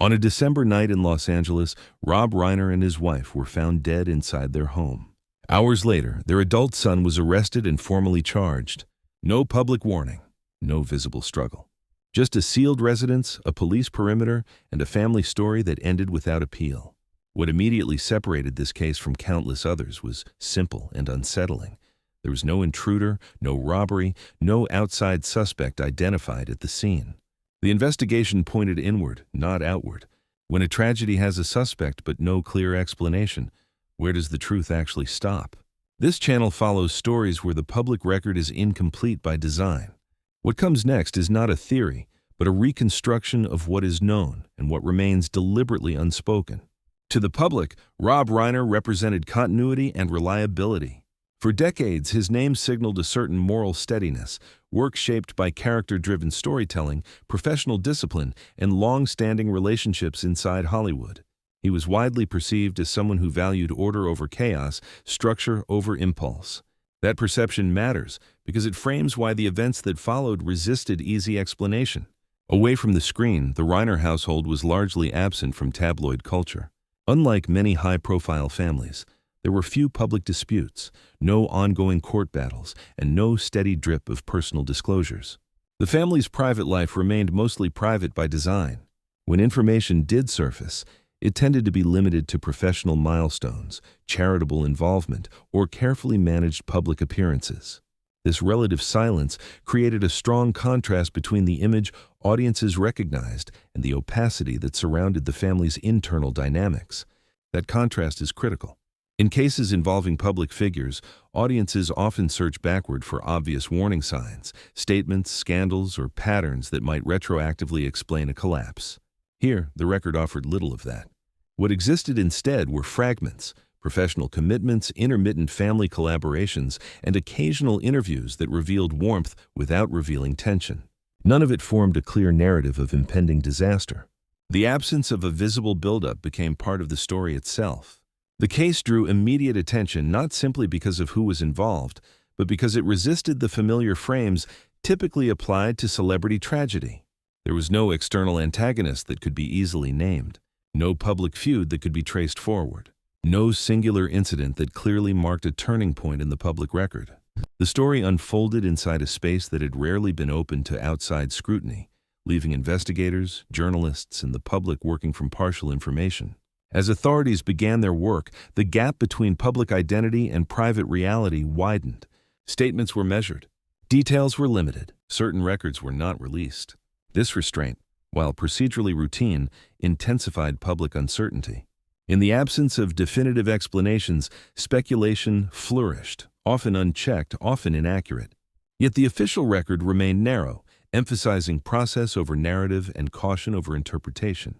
On a December night in Los Angeles, Rob Reiner and his wife were found dead inside their home. Hours later, their adult son was arrested and formally charged. No public warning, no visible struggle. Just a sealed residence, a police perimeter, and a family story that ended without appeal. What immediately separated this case from countless others was simple and unsettling. There was no intruder, no robbery, no outside suspect identified at the scene. The investigation pointed inward, not outward. When a tragedy has a suspect but no clear explanation, where does the truth actually stop? This channel follows stories where the public record is incomplete by design. What comes next is not a theory, but a reconstruction of what is known and what remains deliberately unspoken. To the public, Rob Reiner represented continuity and reliability. For decades, his name signaled a certain moral steadiness, work shaped by character-driven storytelling, professional discipline, and long-standing relationships inside Hollywood. He was widely perceived as someone who valued order over chaos, structure over impulse. That perception matters because it frames why the events that followed resisted easy explanation. Away from the screen, the Reiner household was largely absent from tabloid culture. Unlike many high-profile families, there were few public disputes, no ongoing court battles, and no steady drip of personal disclosures. The family's private life remained mostly private by design. When information did surface, it tended to be limited to professional milestones, charitable involvement, or carefully managed public appearances. This relative silence created a strong contrast between the image audiences recognized and the opacity that surrounded the family's internal dynamics. That contrast is critical. In cases involving public figures, audiences often search backward for obvious warning signs, statements, scandals, or patterns that might retroactively explain a collapse. Here, the record offered little of that. What existed instead were fragments, professional commitments, intermittent family collaborations, and occasional interviews that revealed warmth without revealing tension. None of it formed a clear narrative of impending disaster. The absence of a visible buildup became part of the story itself. The case drew immediate attention not simply because of who was involved, but because it resisted the familiar frames typically applied to celebrity tragedy. There was no external antagonist that could be easily named, no public feud that could be traced forward, no singular incident that clearly marked a turning point in the public record. The story unfolded inside a space that had rarely been open to outside scrutiny, leaving investigators, journalists, and the public working from partial information. As authorities began their work, the gap between public identity and private reality widened. Statements were measured. Details were limited. Certain records were not released. This restraint, while procedurally routine, intensified public uncertainty. In the absence of definitive explanations, speculation flourished, often unchecked, often inaccurate. Yet the official record remained narrow, emphasizing process over narrative and caution over interpretation.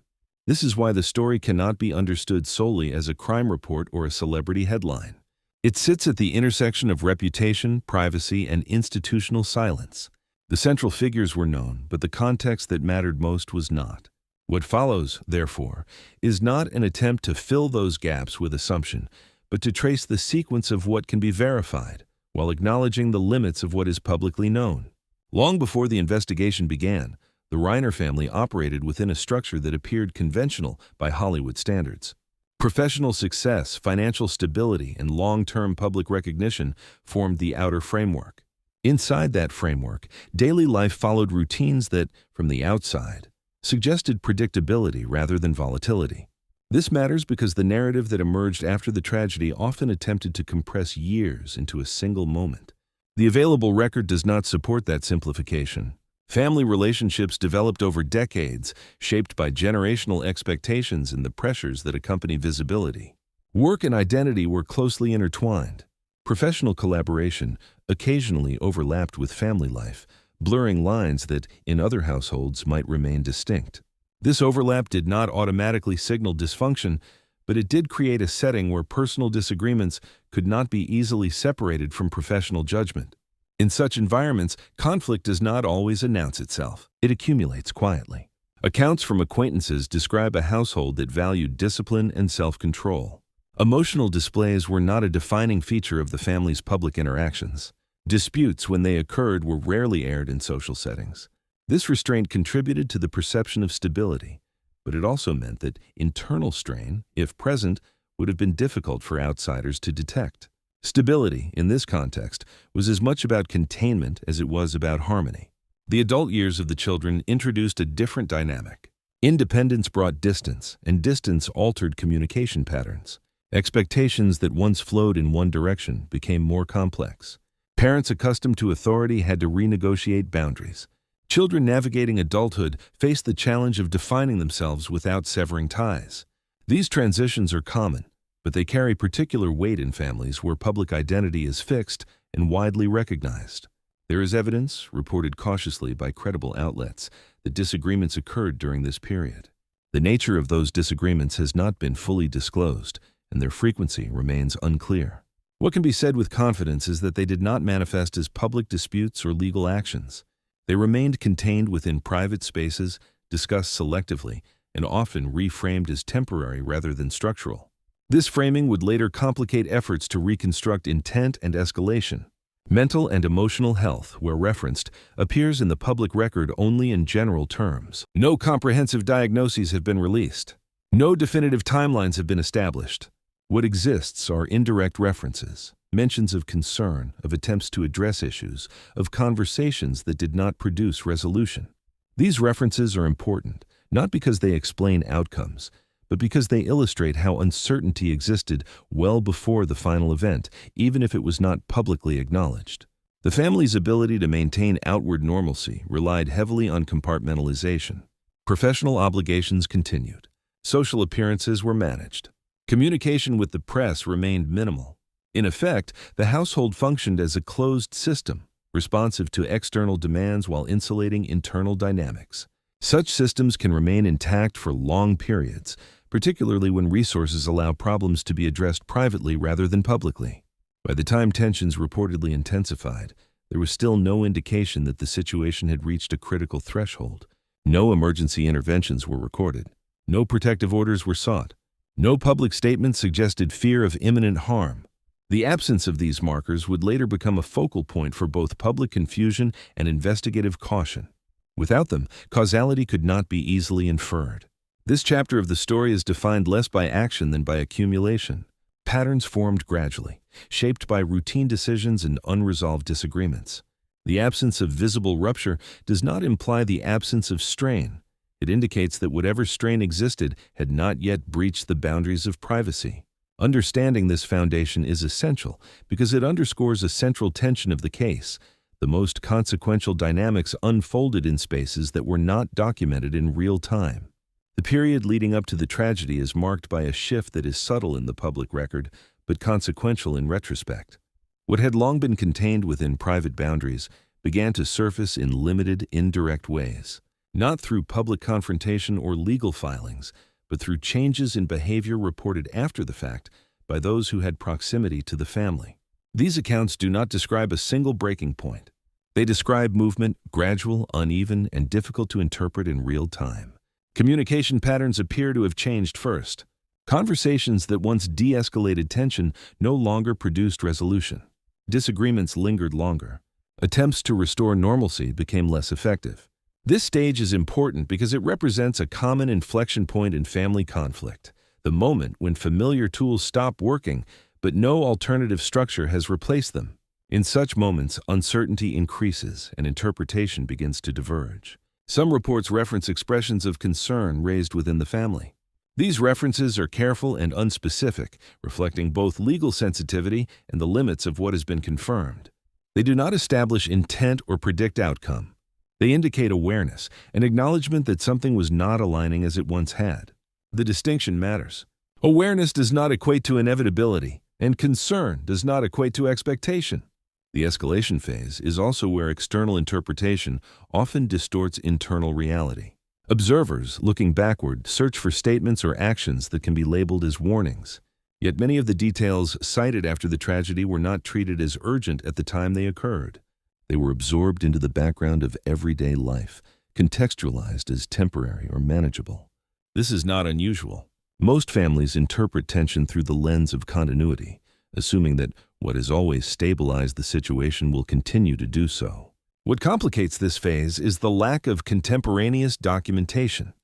This is why the story cannot be understood solely as a crime report or a celebrity headline. It sits at the intersection of reputation, privacy, and institutional silence. The central figures were known, but the context that mattered most was not. What follows, therefore, is not an attempt to fill those gaps with assumption, but to trace the sequence of what can be verified, while acknowledging the limits of what is publicly known. Long before the investigation began, the Reiner family operated within a structure that appeared conventional by Hollywood standards. Professional success, financial stability, and long-term public recognition formed the outer framework. Inside that framework, daily life followed routines that, from the outside, suggested predictability rather than volatility. This matters because the narrative that emerged after the tragedy often attempted to compress years into a single moment. The available record does not support that simplification. Family relationships developed over decades, shaped by generational expectations and the pressures that accompany visibility. Work and identity were closely intertwined. Professional collaboration occasionally overlapped with family life, blurring lines that, in other households, might remain distinct. This overlap did not automatically signal dysfunction, but it did create a setting where personal disagreements could not be easily separated from professional judgment. In such environments, conflict does not always announce itself. It accumulates quietly. Accounts from acquaintances describe a household that valued discipline and self-control. Emotional displays were not a defining feature of the family's public interactions. Disputes, when they occurred, were rarely aired in social settings. This restraint contributed to the perception of stability. but it also meant that internal strain, if present, would have been difficult for outsiders to detect. Stability, in this context, was as much about containment as it was about harmony. The adult years of the children introduced a different dynamic. Independence brought distance, and distance altered communication patterns. Expectations that once flowed in one direction became more complex. Parents accustomed to authority had to renegotiate boundaries. Children navigating adulthood faced the challenge of defining themselves without severing ties. These transitions are common, but they carry particular weight in families where public identity is fixed and widely recognized. There is evidence, reported cautiously by credible outlets, that disagreements occurred during this period. The nature of those disagreements has not been fully disclosed, and their frequency remains unclear. What can be said with confidence is that they did not manifest as public disputes or legal actions. They remained contained within private spaces, discussed selectively, and often reframed as temporary rather than structural. This framing would later complicate efforts to reconstruct intent and escalation. Mental and emotional health, where referenced, appears in the public record only in general terms. No comprehensive diagnoses have been released. No definitive timelines have been established. What exists are indirect references, mentions of concern, of attempts to address issues, of conversations that did not produce resolution. These references are important, not because they explain outcomes, but because they illustrate how uncertainty existed well before the final event, even if it was not publicly acknowledged. The family's ability to maintain outward normalcy relied heavily on compartmentalization. Professional obligations continued. Social appearances were managed. Communication with the press remained minimal. In effect, the household functioned as a closed system, responsive to external demands while insulating internal dynamics. Such systems can remain intact for long periods, particularly when resources allow problems to be addressed privately rather than publicly. By the time tensions reportedly intensified, there was still no indication that the situation had reached a critical threshold. No emergency interventions were recorded. No protective orders were sought. No public statements suggested fear of imminent harm. The absence of these markers would later become a focal point for both public confusion and investigative caution. Without them, causality could not be easily inferred. This chapter of the story is defined less by action than by accumulation. Patterns formed gradually, shaped by routine decisions and unresolved disagreements. The absence of visible rupture does not imply the absence of strain. It indicates that whatever strain existed had not yet breached the boundaries of privacy. Understanding this foundation is essential because it underscores a central tension of the case. The most consequential dynamics unfolded in spaces that were not documented in real time. The period leading up to the tragedy is marked by a shift that is subtle in the public record, but consequential in retrospect. What had long been contained within private boundaries began to surface in limited, indirect ways. Not through public confrontation or legal filings, but through changes in behavior reported after the fact by those who had proximity to the family. These accounts do not describe a single breaking point. They describe movement, gradual, uneven, and difficult to interpret in real time. Communication patterns appear to have changed first. Conversations that once de-escalated tension no longer produced resolution. Disagreements lingered longer. Attempts to restore normalcy became less effective. This stage is important because it represents a common inflection point in family conflict, the moment when familiar tools stop working, but no alternative structure has replaced them. In such moments, uncertainty increases and interpretation begins to diverge. Some reports reference expressions of concern raised within the family. These references are careful and unspecific, reflecting both legal sensitivity and the limits of what has been confirmed. They do not establish intent or predict outcome. They indicate awareness, an acknowledgement that something was not aligning as it once had. The distinction matters. Awareness does not equate to inevitability, and concern does not equate to expectation. The escalation phase is also where external interpretation often distorts internal reality. Observers, looking backward, search for statements or actions that can be labeled as warnings. Yet many of the details cited after the tragedy were not treated as urgent at the time they occurred. They were absorbed into the background of everyday life, contextualized as temporary or manageable. This is not unusual. Most families interpret tension through the lens of continuity, assuming that what has always stabilized the situation will continue to do so. What complicates this phase is the lack of contemporaneous documentation.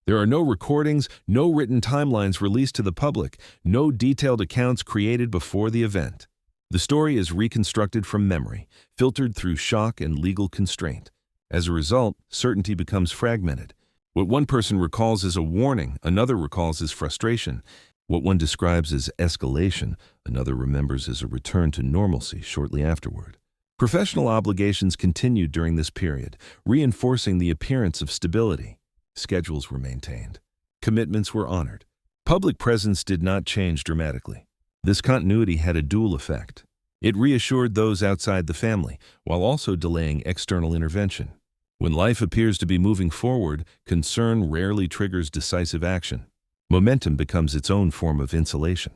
There are no recordings, no written timelines released to the public, no detailed accounts created before the event. The story is reconstructed from memory, filtered through shock and legal constraint. As a result, certainty becomes fragmented. What one person recalls as a warning, another recalls as frustration. What one describes as escalation, another remembers as a return to normalcy shortly afterward. Professional obligations continued during this period, reinforcing the appearance of stability. Schedules were maintained. Commitments were honored. Public presence did not change dramatically. This continuity had a dual effect. It reassured those outside the family, while also delaying external intervention. When life appears to be moving forward, concern rarely triggers decisive action. Momentum becomes its own form of insulation.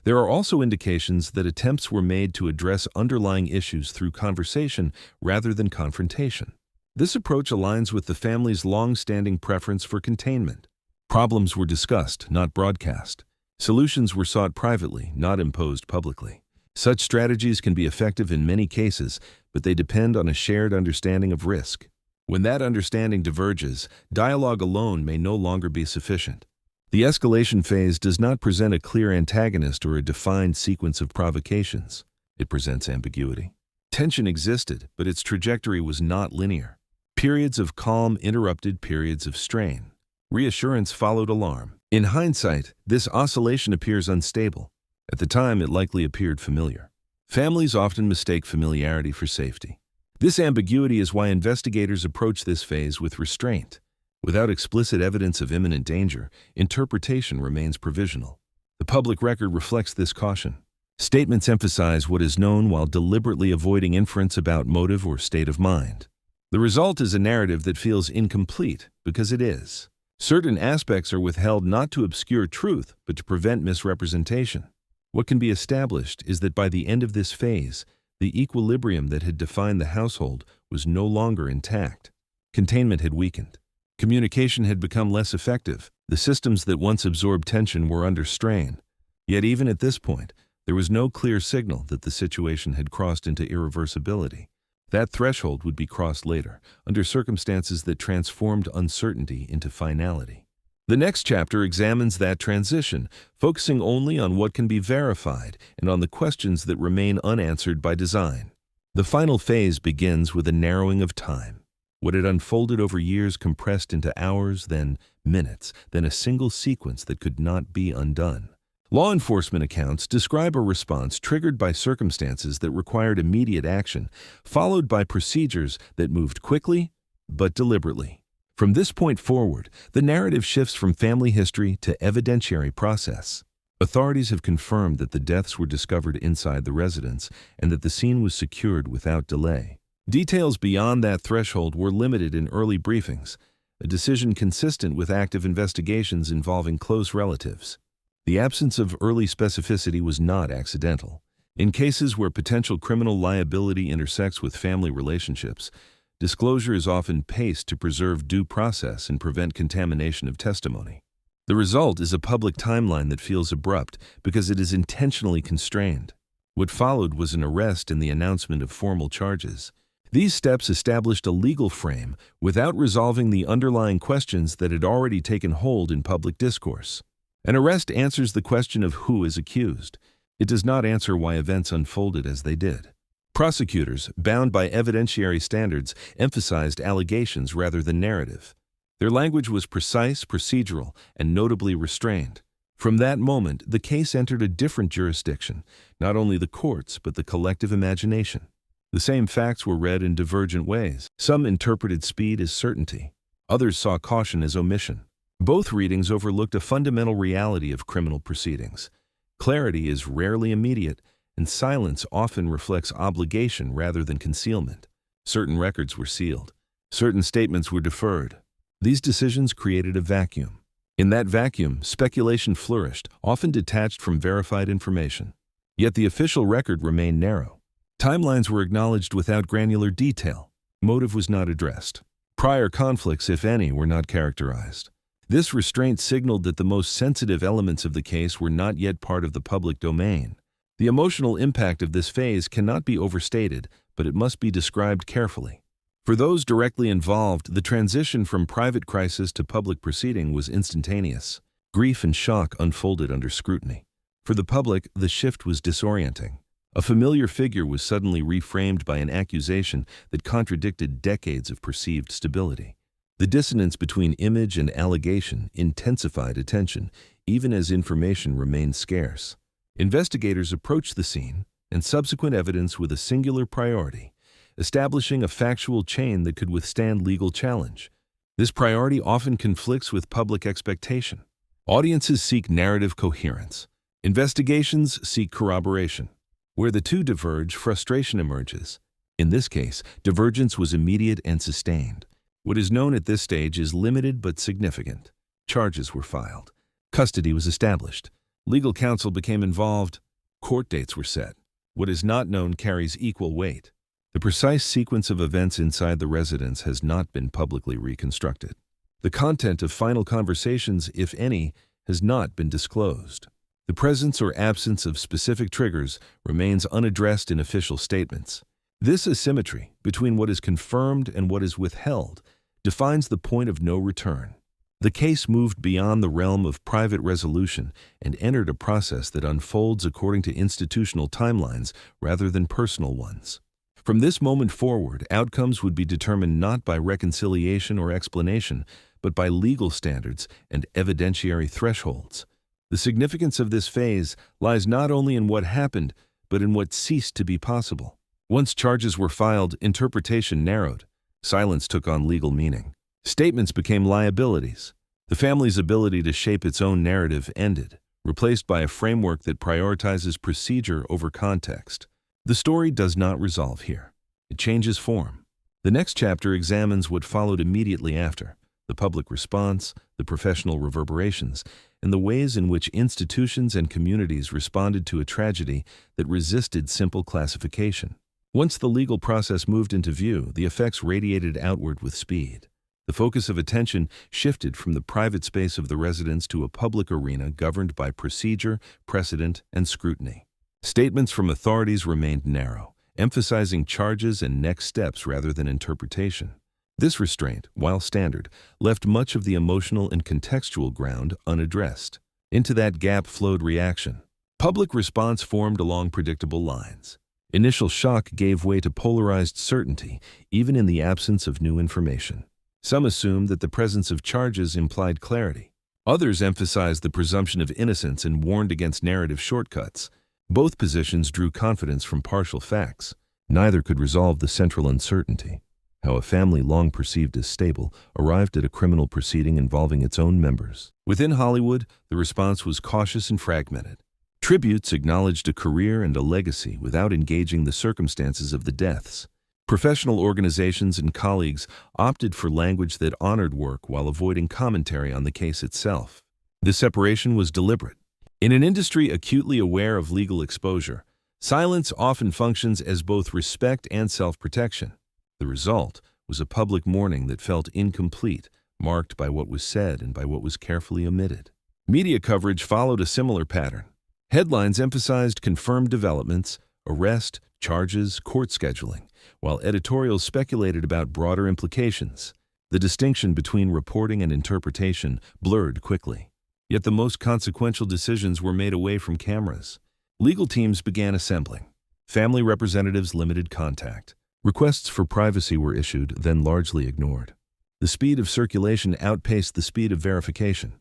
There are also indications that attempts were made to address underlying issues through conversation rather than confrontation. This approach aligns with the family's long-standing preference for containment. Problems were discussed, not broadcast. Solutions were sought privately, not imposed publicly. Such strategies can be effective in many cases, but they depend on a shared understanding of risk. When that understanding diverges, dialogue alone may no longer be sufficient. The escalation phase does not present a clear antagonist or a defined sequence of provocations. It presents ambiguity. Tension existed, but its trajectory was not linear. Periods of calm interrupted periods of strain. Reassurance followed alarm. In hindsight, this oscillation appears unstable. At the time, it likely appeared familiar. Families often mistake familiarity for safety. This ambiguity is why investigators approach this phase with restraint. Without explicit evidence of imminent danger, interpretation remains provisional. The public record reflects this caution. Statements emphasize what is known while deliberately avoiding inference about motive or state of mind. The result is a narrative that feels incomplete because it is. Certain aspects are withheld not to obscure truth, but to prevent misrepresentation. What can be established is that by the end of this phase, the equilibrium that had defined the household was no longer intact. Containment had weakened. Communication had become less effective. The systems that once absorbed tension were under strain. Yet even at this point, there was no clear signal that the situation had crossed into irreversibility. That threshold would be crossed later, under circumstances that transformed uncertainty into finality. The next chapter examines that transition, focusing only on what can be verified and on the questions that remain unanswered by design. The final phase begins with a narrowing of time. What had unfolded over years compressed into hours, then minutes, then a single sequence that could not be undone. Law enforcement accounts describe a response triggered by circumstances that required immediate action, followed by procedures that moved quickly but deliberately. From this point forward, the narrative shifts from family history to evidentiary process. Authorities have confirmed that the deaths were discovered inside the residence and that the scene was secured without delay. Details beyond that threshold were limited in early briefings, a decision consistent with active investigations involving close relatives. The absence of early specificity was not accidental. In cases where potential criminal liability intersects with family relationships, disclosure is often paced to preserve due process and prevent contamination of testimony. The result is a public timeline that feels abrupt because it is intentionally constrained. What followed was an arrest and the announcement of formal charges. These steps established a legal frame without resolving the underlying questions that had already taken hold in public discourse. An arrest answers the question of who is accused. It does not answer why events unfolded as they did. Prosecutors, bound by evidentiary standards, emphasized allegations rather than narrative. Their language was precise, procedural, and notably restrained. From that moment, the case entered a different jurisdiction, not only the courts, but the collective imagination. The same facts were read in divergent ways. Some interpreted speed as certainty. Others saw caution as omission. Both readings overlooked a fundamental reality of criminal proceedings. Clarity is rarely immediate, and silence often reflects obligation rather than concealment. Certain records were sealed. Certain statements were deferred. These decisions created a vacuum. In that vacuum, speculation flourished, often detached from verified information. Yet the official record remained narrow. Timelines were acknowledged without granular detail. Motive was not addressed. Prior conflicts, if any, were not characterized. This restraint signaled that the most sensitive elements of the case were not yet part of the public domain. The emotional impact of this phase cannot be overstated, but it must be described carefully. For those directly involved, the transition from private crisis to public proceeding was instantaneous. Grief and shock unfolded under scrutiny. For the public, the shift was disorienting. A familiar figure was suddenly reframed by an accusation that contradicted decades of perceived stability. The dissonance between image and allegation intensified attention, even as information remained scarce. Investigators approached the scene and subsequent evidence with a singular priority: establishing a factual chain that could withstand legal challenge. This priority often conflicts with public expectation. Audiences seek narrative coherence. Investigations seek corroboration. Where the two diverge, frustration emerges. In this case, divergence was immediate and sustained. What is known at this stage is limited but significant. Charges were filed. Custody was established. Legal counsel became involved. Court dates were set. What is not known carries equal weight. The precise sequence of events inside the residence has not been publicly reconstructed. The content of final conversations, if any, has not been disclosed. The presence or absence of specific triggers remains unaddressed in official statements. This asymmetry between what is confirmed and what is withheld defines the point of no return. The case moved beyond the realm of private resolution and entered a process that unfolds according to institutional timelines rather than personal ones. From this moment forward, outcomes would be determined not by reconciliation or explanation, but by legal standards and evidentiary thresholds. The significance of this phase lies not only in what happened, but in what ceased to be possible. Once charges were filed, interpretation narrowed. Silence took on legal meaning. Statements became liabilities. The family's ability to shape its own narrative ended, replaced by a framework that prioritizes procedure over context. The story does not resolve here. It changes form. The next chapter examines what followed immediately after: the public response, the professional reverberations, and the ways in which institutions and communities responded to a tragedy that resisted simple classification. Once the legal process moved into view, the effects radiated outward with speed. The focus of attention shifted from the private space of the residence to a public arena governed by procedure, precedent, and scrutiny. Statements from authorities remained narrow, emphasizing charges and next steps rather than interpretation. This restraint, while standard, left much of the emotional and contextual ground unaddressed. Into that gap flowed reaction. Public response formed along predictable lines. Initial shock gave way to polarized certainty, even in the absence of new information. Some assumed that the presence of charges implied clarity. Others emphasized the presumption of innocence and warned against narrative shortcuts. Both positions drew confidence from partial facts. Neither could resolve the central uncertainty: how a family long perceived as stable arrived at a criminal proceeding involving its own members. Within Hollywood, the response was cautious and fragmented. Tributes acknowledged a career and a legacy without engaging the circumstances of the deaths. Professional organizations and colleagues opted for language that honored work while avoiding commentary on the case itself. This separation was deliberate. In an industry acutely aware of legal exposure, silence often functions as both respect and self-protection. The result was a public mourning that felt incomplete, marked by what was said and by what was carefully omitted. Media coverage followed a similar pattern. Headlines emphasized confirmed developments, arrest, charges, court scheduling, while editorials speculated about broader implications. The distinction between reporting and interpretation blurred quickly. Yet the most consequential decisions were made away from cameras. Legal teams began assembling. Family representatives limited contact. Requests for privacy were issued, then largely ignored. The speed of circulation outpaced the speed of verification.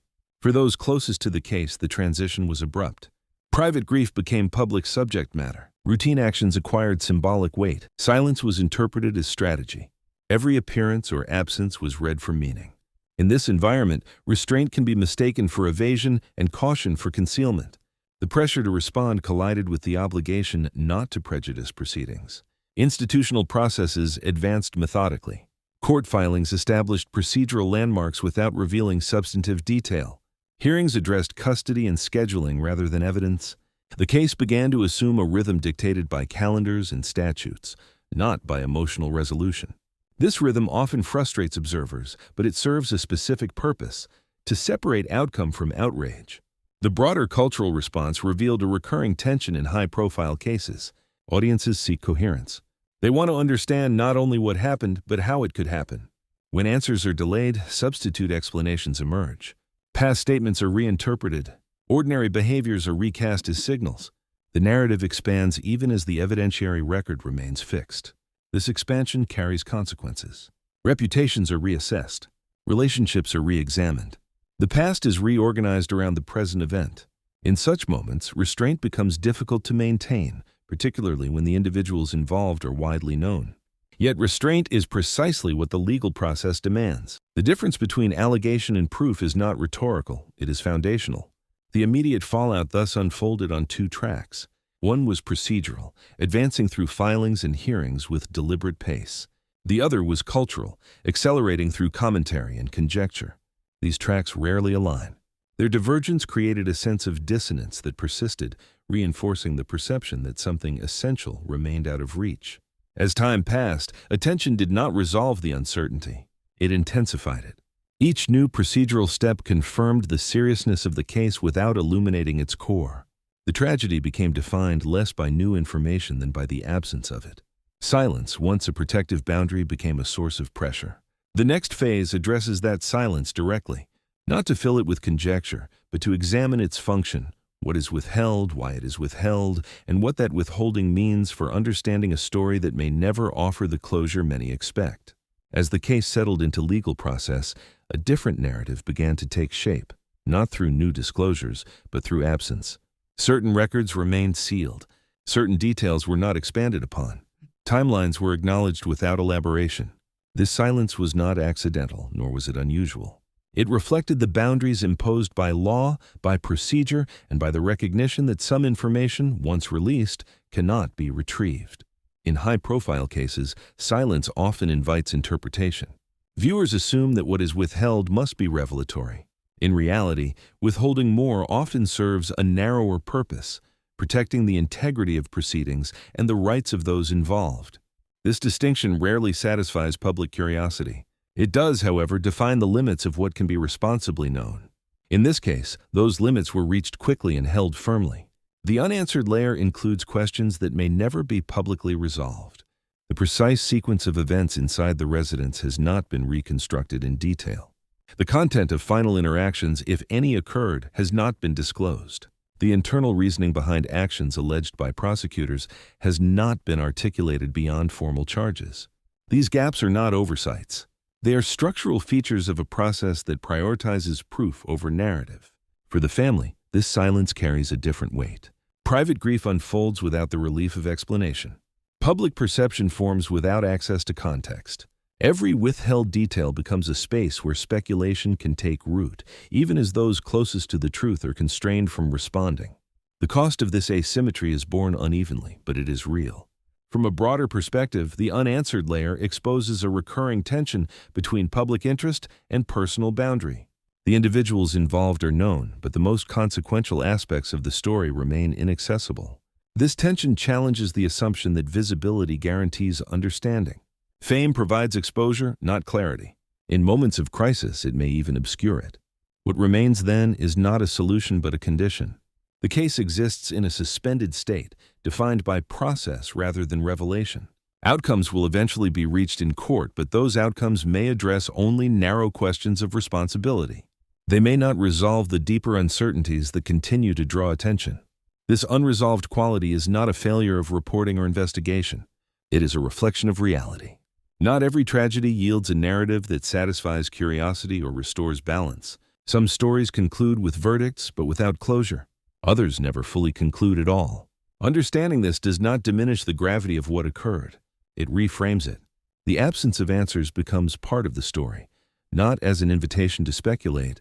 For those closest to the case, the transition was abrupt. Private grief became public subject matter. Routine actions acquired symbolic weight. Silence was interpreted as strategy. Every appearance or absence was read for meaning. In this environment, restraint can be mistaken for evasion and caution for concealment. The pressure to respond collided with the obligation not to prejudice proceedings. Institutional processes advanced methodically. Court filings established procedural landmarks without revealing substantive detail. Hearings addressed custody and scheduling rather than evidence. The case began to assume a rhythm dictated by calendars and statutes, not by emotional resolution. This rhythm often frustrates observers, but it serves a specific purpose: to separate outcome from outrage. The broader cultural response revealed a recurring tension in high-profile cases. Audiences seek coherence. They want to understand not only what happened, but how it could happen. When answers are delayed, substitute explanations emerge. Past statements are reinterpreted. Ordinary behaviors are recast as signals. The narrative expands even as the evidentiary record remains fixed. This expansion carries consequences. Reputations are reassessed. Relationships are re-examined. The past is reorganized around the present event. In such moments, restraint becomes difficult to maintain, particularly when the individuals involved are widely known. Yet restraint is precisely what the legal process demands. The difference between allegation and proof is not rhetorical, it is foundational. The immediate fallout thus unfolded on two tracks. One was procedural, advancing through filings and hearings with deliberate pace. The other was cultural, accelerating through commentary and conjecture. These tracks rarely align. Their divergence created a sense of dissonance that persisted, reinforcing the perception that something essential remained out of reach. As time passed, attention did not resolve the uncertainty. It intensified it. Each new procedural step confirmed the seriousness of the case without illuminating its core. The tragedy became defined less by new information than by the absence of it. Silence, once a protective boundary, became a source of pressure. The next phase addresses that silence directly, not to fill it with conjecture, but to examine its function, what is withheld, why it is withheld, and what that withholding means for understanding a story that may never offer the closure many expect. As the case settled into legal process, a different narrative began to take shape, not through new disclosures, but through absence. Certain records remained sealed. Certain details were not expanded upon. Timelines were acknowledged without elaboration. This silence was not accidental, nor was it unusual. It reflected the boundaries imposed by law, by procedure, and by the recognition that some information, once released, cannot be retrieved. In high-profile cases, silence often invites interpretation. Viewers assume that what is withheld must be revelatory. In reality, withholding more often serves a narrower purpose, protecting the integrity of proceedings and the rights of those involved. This distinction rarely satisfies public curiosity. It does, however, define the limits of what can be responsibly known. In this case, those limits were reached quickly and held firmly. The unanswered layer includes questions that may never be publicly resolved. The precise sequence of events inside the residence has not been reconstructed in detail. The content of final interactions, if any occurred, has not been disclosed. The internal reasoning behind actions alleged by prosecutors has not been articulated beyond formal charges. These gaps are not oversights. They are structural features of a process that prioritizes proof over narrative. For the family, this silence carries a different weight. Private grief unfolds without the relief of explanation. Public perception forms without access to context. Every withheld detail becomes a space where speculation can take root, even as those closest to the truth are constrained from responding. The cost of this asymmetry is borne unevenly, but it is real. From a broader perspective, the unanswered layer exposes a recurring tension between public interest and personal boundary. The individuals involved are known, but the most consequential aspects of the story remain inaccessible. This tension challenges the assumption that visibility guarantees understanding. Fame provides exposure, not clarity. In moments of crisis, it may even obscure it. What remains then is not a solution but a condition. The case exists in a suspended state, defined by process rather than revelation. Outcomes will eventually be reached in court, but those outcomes may address only narrow questions of responsibility. They may not resolve the deeper uncertainties that continue to draw attention. This unresolved quality is not a failure of reporting or investigation. It is a reflection of reality. Not every tragedy yields a narrative that satisfies curiosity or restores balance. Some stories conclude with verdicts, but without closure. Others never fully conclude at all. Understanding this does not diminish the gravity of what occurred. It reframes it. The absence of answers becomes part of the story, not as an invitation to speculate,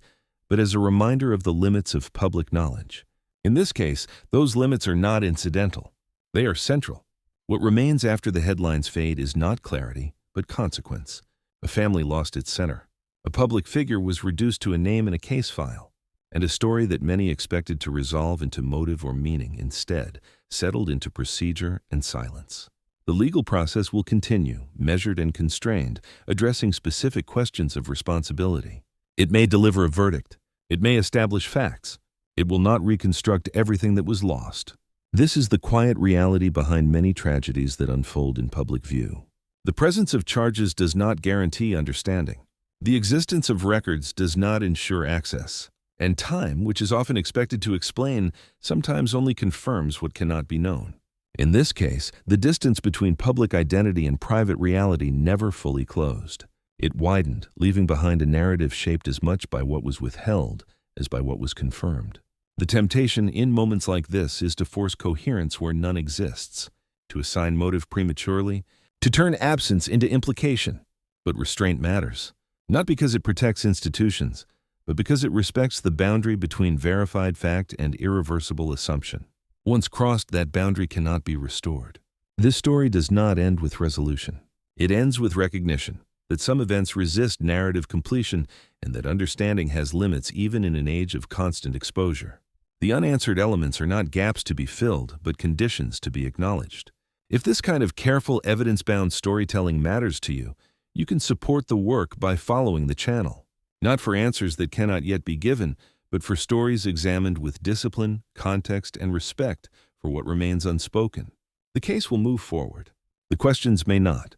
but as a reminder of the limits of public knowledge. In this case, those limits are not incidental. They are central. What remains after the headlines fade is not clarity, but consequence. A family lost its center. A public figure was reduced to a name in a case file, and a story that many expected to resolve into motive or meaning instead settled into procedure and silence. The legal process will continue, measured and constrained, addressing specific questions of responsibility. It may deliver a verdict. It may establish facts. It will not reconstruct everything that was lost. This is the quiet reality behind many tragedies that unfold in public view. The presence of charges does not guarantee understanding. The existence of records does not ensure access. And time, which is often expected to explain, sometimes only confirms what cannot be known. In this case, the distance between public identity and private reality never fully closed. It widened, leaving behind a narrative shaped as much by what was withheld as by what was confirmed. The temptation in moments like this is to force coherence where none exists, to assign motive prematurely, to turn absence into implication. But restraint matters, not because it protects institutions, but because it respects the boundary between verified fact and irreversible assumption. Once crossed, that boundary cannot be restored. This story does not end with resolution. It ends with recognition that some events resist narrative completion and that understanding has limits even in an age of constant exposure. The unanswered elements are not gaps to be filled, but conditions to be acknowledged. If this kind of careful, evidence-bound storytelling matters to you, you can support the work by following the channel. Not for answers that cannot yet be given, but for stories examined with discipline, context, and respect for what remains unspoken. The case will move forward. The questions may not.